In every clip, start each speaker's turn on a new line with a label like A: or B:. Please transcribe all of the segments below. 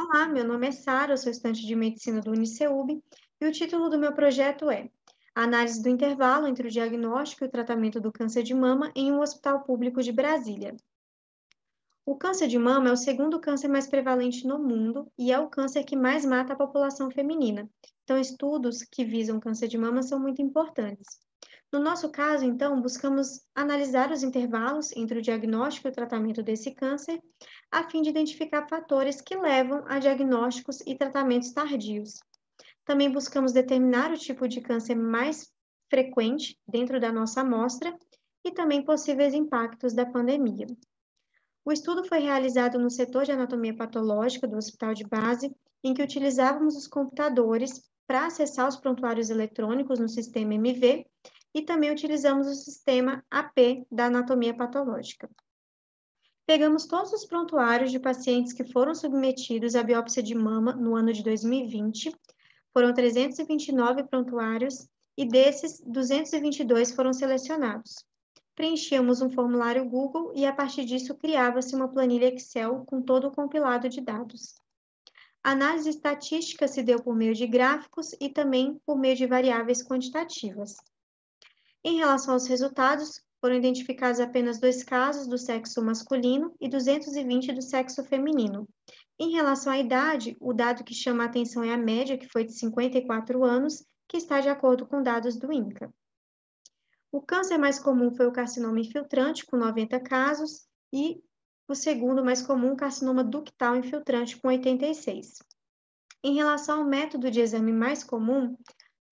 A: Olá, meu nome é Sara, eu sou estudante de medicina do UniCeub e o título do meu projeto é A Análise do intervalo entre o diagnóstico e o tratamento do câncer de mama em um hospital público de Brasília. O câncer de mama é o segundo câncer mais prevalente no mundo e é o câncer que mais mata a população feminina. Então, estudos que visam câncer de mama são muito importantes. No nosso caso, então, buscamos analisar os intervalos entre o diagnóstico e o tratamento desse câncer, a fim de identificar fatores que levam a diagnósticos e tratamentos tardios. Também buscamos determinar o tipo de câncer mais frequente dentro da nossa amostra e também possíveis impactos da pandemia. O estudo foi realizado no setor de anatomia patológica do hospital de base, em que utilizávamos os computadores para acessar os prontuários eletrônicos no sistema MV e também utilizamos o sistema AP da anatomia patológica. Pegamos todos os prontuários de pacientes que foram submetidos à biópsia de mama no ano de 2020, foram 329 prontuários e desses, 222 foram selecionados. Preenchíamos um formulário Google e, a partir disso, criava-se uma planilha Excel com todo o compilado de dados. A análise estatística se deu por meio de gráficos e também por meio de variáveis quantitativas. Em relação aos resultados, foram identificados apenas 2 casos do sexo masculino e 220 do sexo feminino. Em relação à idade, o dado que chama a atenção é a média, que foi de 54 anos, que está de acordo com dados do INCA. O câncer mais comum foi o carcinoma infiltrante, com 90 casos, e o segundo mais comum, o carcinoma ductal infiltrante, com 86. Em relação ao método de exame mais comum,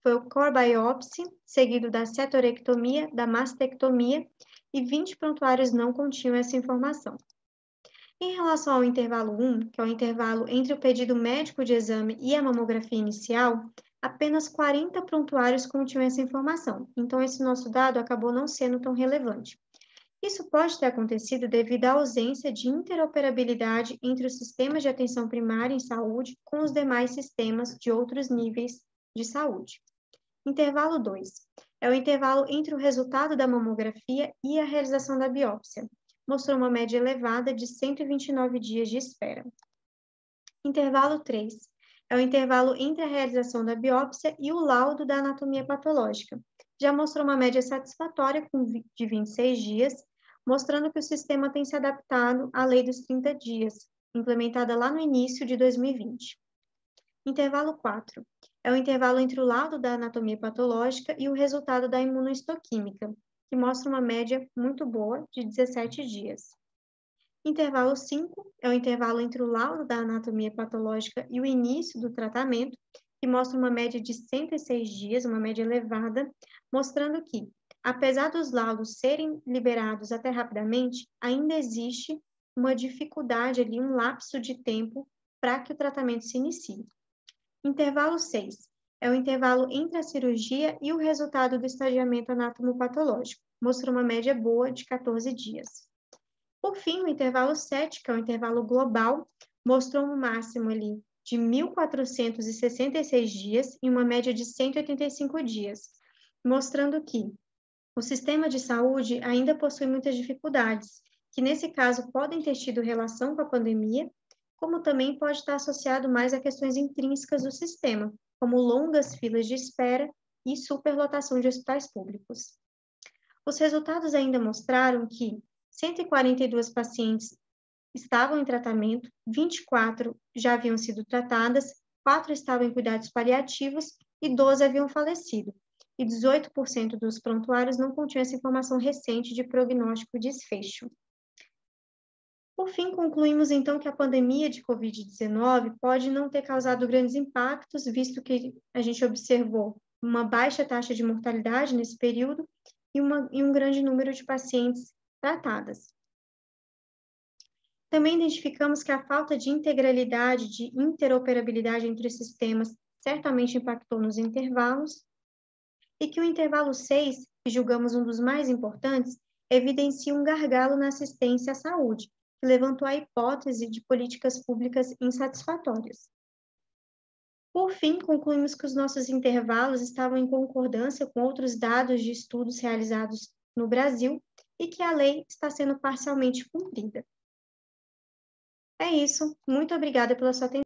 A: foi o core biopsy, seguido da setorectomia, da mastectomia, e 20 prontuários não continham essa informação. Em relação ao intervalo 1, que é o intervalo entre o pedido médico de exame e a mamografia inicial, apenas 40 prontuários continham essa informação, então esse nosso dado acabou não sendo tão relevante. Isso pode ter acontecido devido à ausência de interoperabilidade entre os sistemas de atenção primária em saúde com os demais sistemas de outros níveis de saúde. Intervalo 2 é o intervalo entre o resultado da mamografia e a realização da biópsia. Mostrou uma média elevada de 129 dias de espera. Intervalo 3 é o intervalo entre a realização da biópsia e o laudo da anatomia patológica. Já mostrou uma média satisfatória de 26 dias, mostrando que o sistema tem se adaptado à lei dos 30 dias, implementada lá no início de 2020. Intervalo 4 é o intervalo entre o laudo da anatomia patológica e o resultado da imunohistoquímica, que mostra uma média muito boa de 17 dias. Intervalo 5 é o intervalo entre o laudo da anatomia patológica e o início do tratamento, que mostra uma média de 106 dias, uma média elevada, mostrando que, apesar dos laudos serem liberados até rapidamente, ainda existe uma dificuldade ali, um lapso de tempo para que o tratamento se inicie. Intervalo 6 é o intervalo entre a cirurgia e o resultado do estadiamento anatomopatológico. Mostrou uma média boa de 14 dias. Por fim, o intervalo 7, que é o intervalo global, mostrou um máximo ali de 1.466 dias e uma média de 185 dias, mostrando que o sistema de saúde ainda possui muitas dificuldades, que nesse caso podem ter tido relação com a pandemia, como também pode estar associado mais a questões intrínsecas do sistema, como longas filas de espera e superlotação de hospitais públicos. Os resultados ainda mostraram que 142 pacientes estavam em tratamento, 24 já haviam sido tratadas, 4 estavam em cuidados paliativos e 12 haviam falecido. E 18% dos prontuários não continham essa informação recente de prognóstico e desfecho. Por fim, concluímos então que a pandemia de Covid-19 pode não ter causado grandes impactos, visto que a gente observou uma baixa taxa de mortalidade nesse período e um grande número de pacientes tratadas. Também identificamos que a falta de integralidade, de interoperabilidade entre os sistemas certamente impactou nos intervalos e que o intervalo 6, que julgamos um dos mais importantes, evidencia um gargalo na assistência à saúde, que levantou a hipótese de políticas públicas insatisfatórias. Por fim, concluímos que os nossos intervalos estavam em concordância com outros dados de estudos realizados no Brasil e que a lei está sendo parcialmente cumprida. É isso. Muito obrigada pela sua atenção.